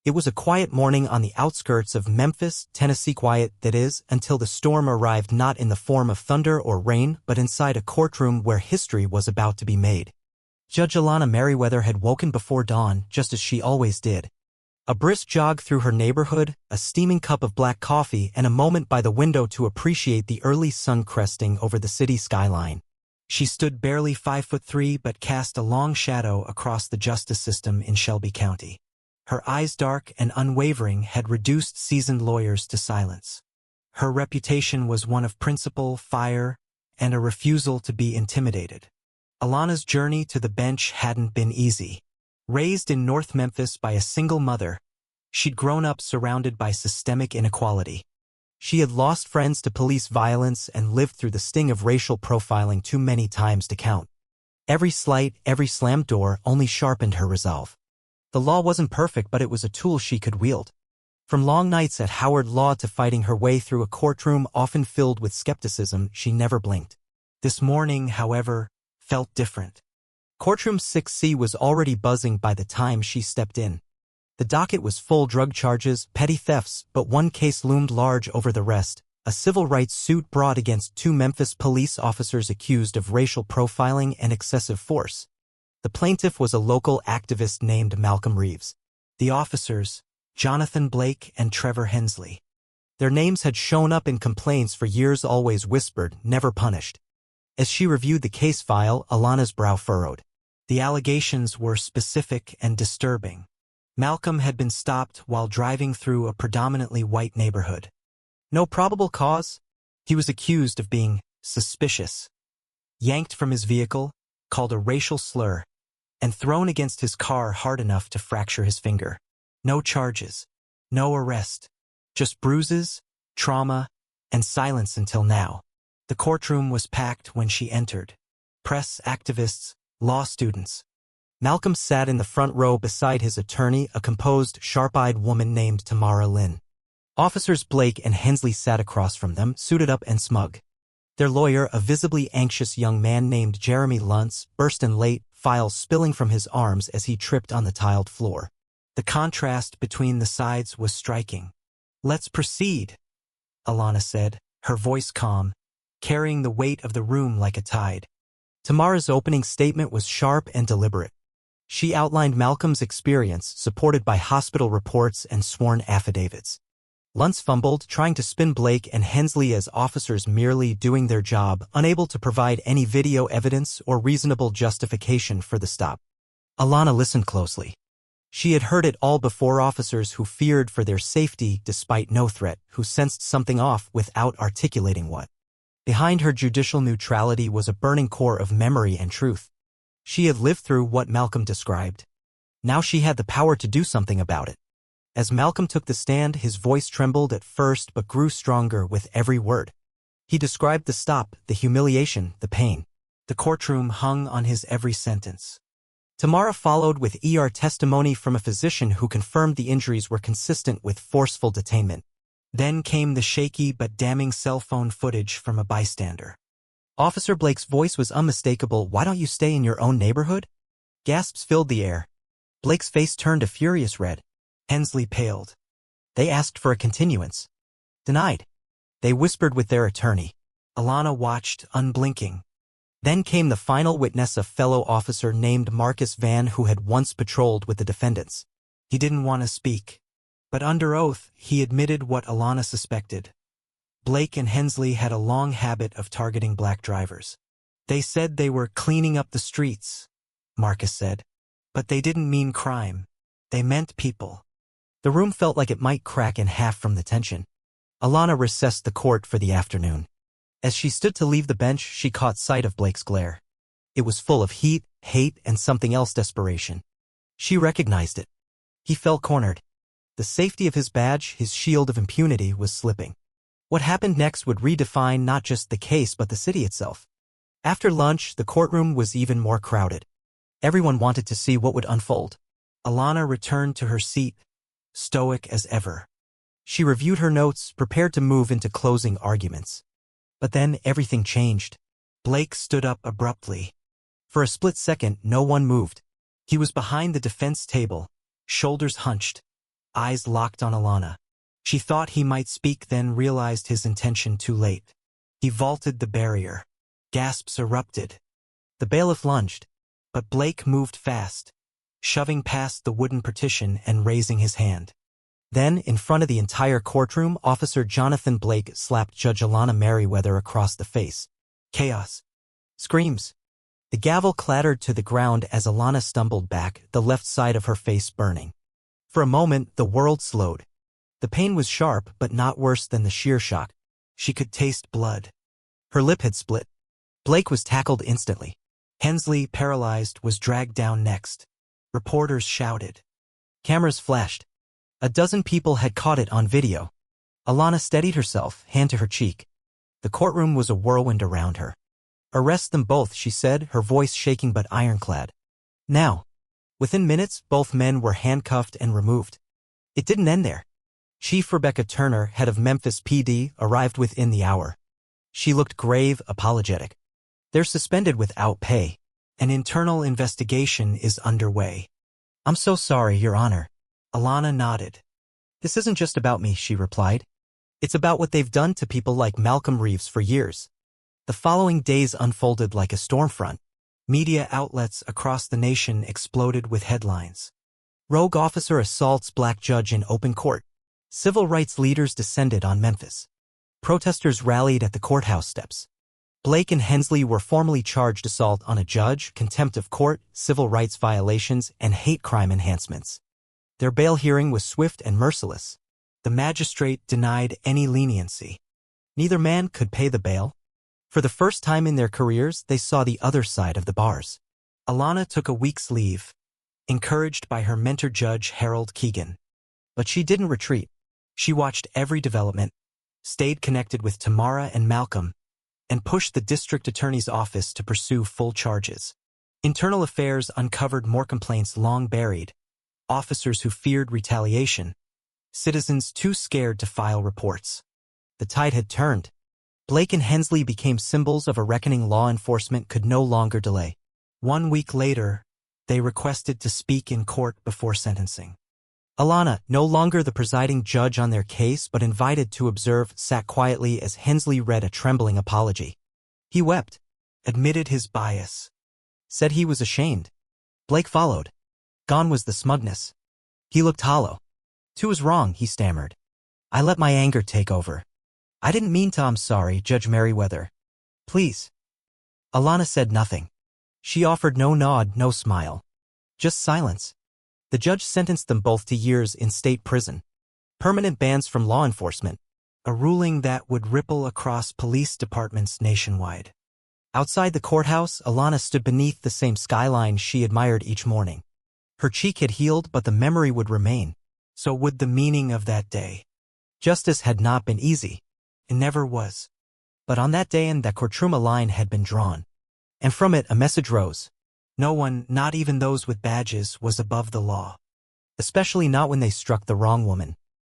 It was a quiet morning on the outskirts of Memphis, Tennessee, quiet, that is, until the storm arrived, not in the form of thunder or rain, but inside a courtroom where history was about to be made. Judge Alana Merriweather had woken before dawn, just as she always did. A brisk jog through her neighborhood, a steaming cup of black coffee, and a moment by the window to appreciate the early sun cresting over the city skyline. She stood barely 5'3" but cast a long shadow across the justice system in Shelby County. Her eyes, dark and unwavering, had reduced seasoned lawyers to silence. Her reputation was one of principle, fire, and a refusal to be intimidated. Alana's journey to the bench hadn't been easy. Raised in North Memphis by a single mother, she'd grown up surrounded by systemic inequality. She had lost friends to police violence and lived through the sting of racial profiling too many times to count. Every slight, every slammed door only sharpened her resolve. The law wasn't perfect, but it was a tool she could wield. From long nights at Howard Law to fighting her way through a courtroom often filled with skepticism, she never blinked. This morning, however, felt different. Courtroom 6C was already buzzing by the time she stepped in. The docket was full: drug charges, petty thefts, but one case loomed large over the rest, a civil rights suit brought against 2 Memphis police officers accused of racial profiling and excessive force. The plaintiff was a local activist named Malcolm Reeves. The officers, Jonathan Blake and Trevor Hensley. Their names had shown up in complaints for years, always whispered, never punished. As she reviewed the case file, Alana's brow furrowed. The allegations were specific and disturbing. Malcolm had been stopped while driving through a predominantly white neighborhood. No probable cause. He was accused of being suspicious. Yanked from his vehicle, called a racial slur, and thrown against his car hard enough to fracture his finger. No charges. No arrest. Just bruises, trauma, and silence until now. The courtroom was packed when she entered. Press, activists, law students. Malcolm sat in the front row beside his attorney, a composed, sharp-eyed woman named Tamara Lynn. Officers Blake and Hensley sat across from them, suited up and smug. Their lawyer, a visibly anxious young man named Jeremy Luntz, burst in late, files spilling from his arms as he tripped on the tiled floor. The contrast between the sides was striking. "Let's proceed," Alana said, her voice calm, carrying the weight of the room like a tide. Tamara's opening statement was sharp and deliberate. She outlined Malcolm's experience, supported by hospital reports and sworn affidavits. Luntz fumbled, trying to spin Blake and Hensley as officers merely doing their job, unable to provide any video evidence or reasonable justification for the stop. Alana listened closely. She had heard it all before: officers who feared for their safety despite no threat, who sensed something off without articulating what. Behind her judicial neutrality was a burning core of memory and truth. She had lived through what Malcolm described. Now she had the power to do something about it. As Malcolm took the stand, his voice trembled at first but grew stronger with every word. He described the stop, the humiliation, the pain. The courtroom hung on his every sentence. Tamara followed with ER testimony from a physician who confirmed the injuries were consistent with forceful detainment. Then came the shaky but damning cell phone footage from a bystander. Officer Blake's voice was unmistakable. "Why don't you stay in your own neighborhood?" Gasps filled the air. Blake's face turned a furious red. Hensley paled. "They asked for a continuance." "Denied." They whispered with their attorney. Alana watched, unblinking. Then came the final witness, a fellow officer named Marcus Van, who had once patrolled with the defendants. He didn't want to speak, but under oath, he admitted what Alana suspected. Blake and Hensley had a long habit of targeting black drivers. "They said they were cleaning up the streets," Marcus said. "But they didn't mean crime. They meant people." The room felt like it might crack in half from the tension. Alana recessed the court for the afternoon. As she stood to leave the bench, she caught sight of Blake's glare. It was full of heat, hate, and something else: desperation. She recognized it. He felt cornered. The safety of his badge, his shield of impunity, was slipping. What happened next would redefine not just the case but the city itself. After lunch, the courtroom was even more crowded. Everyone wanted to see what would unfold. Alana returned to her seat, stoic as ever. She reviewed her notes, prepared to move into closing arguments. But then everything changed. Blake stood up abruptly. For a split second, no one moved. He was behind the defense table, shoulders hunched. eyes locked on Alana. She thought he might speak, then realized his intention too late. He vaulted the barrier. Gasps erupted. The bailiff lunged, but Blake moved fast, shoving past the wooden partition and raising his hand. Then, in front of the entire courtroom, Officer Jonathan Blake slapped Judge Alana Merriweather across the face. Chaos. Screams. The gavel clattered to the ground as Alana stumbled back, the left side of her face burning. For a moment, the world slowed. The pain was sharp, but not worse than the sheer shock. She could taste blood. Her lip had split. Blake was tackled instantly. Hensley, paralyzed, was dragged down next. Reporters shouted. Cameras flashed. A dozen people had caught it on video. Alana steadied herself, hand to her cheek. The courtroom was a whirlwind around her. Arrest them both, she said, her voice shaking but ironclad. Now. Within minutes, both men were handcuffed and removed. It didn't end there. Chief Rebecca Turner, head of Memphis PD, arrived within the hour. She looked grave, apologetic. They're suspended without pay. An internal investigation is underway. I'm so sorry, Your Honor. Alana nodded. This isn't just about me, she replied. It's about what they've done to people like Malcolm Reeves for years. The following days unfolded like a storm front. Media outlets across the nation exploded with headlines. Rogue officer assaults black judge in open court. Civil rights leaders descended on Memphis. Protesters rallied at the courthouse steps. Blake and Hensley were formally charged assault on a judge, contempt of court, civil rights violations, and hate crime enhancements. Their bail hearing was swift and merciless. The magistrate denied any leniency. Neither man could pay the bail. For the first time in their careers, they saw the other side of the bars. Alana took a week's leave, encouraged by her mentor Judge Harold Keegan. But she didn't retreat. She watched every development, stayed connected with Tamara and Malcolm, and pushed the district attorney's office to pursue full charges. Internal Affairs uncovered more complaints long buried, officers who feared retaliation, citizens too scared to file reports. The tide had turned. Blake and Hensley became symbols of a reckoning law enforcement could no longer delay. 1 week later, they requested to speak in court before sentencing. Alana, no longer the presiding judge on their case but invited to observe, sat quietly as Hensley read a trembling apology. He wept, admitted his bias, said he was ashamed. Blake followed. Gone was the smugness. He looked hollow. "Two was wrong," he stammered. "I let my anger take over. I didn't mean to. I'm sorry, Judge Merriweather. Please." Alana said nothing. She offered no nod, no smile. Just silence. The judge sentenced them both to years in state prison. Permanent bans from law enforcement. A ruling that would ripple across police departments nationwide. Outside the courthouse, Alana stood beneath the same skyline she admired each morning. Her cheek had healed, but the memory would remain. So would the meaning of that day. Justice had not been easy. It never was. But on that day in that courtroom, a line had been drawn. And from it a message rose. No one, not even those with badges, was above the law. Especially not when they struck the wrong woman.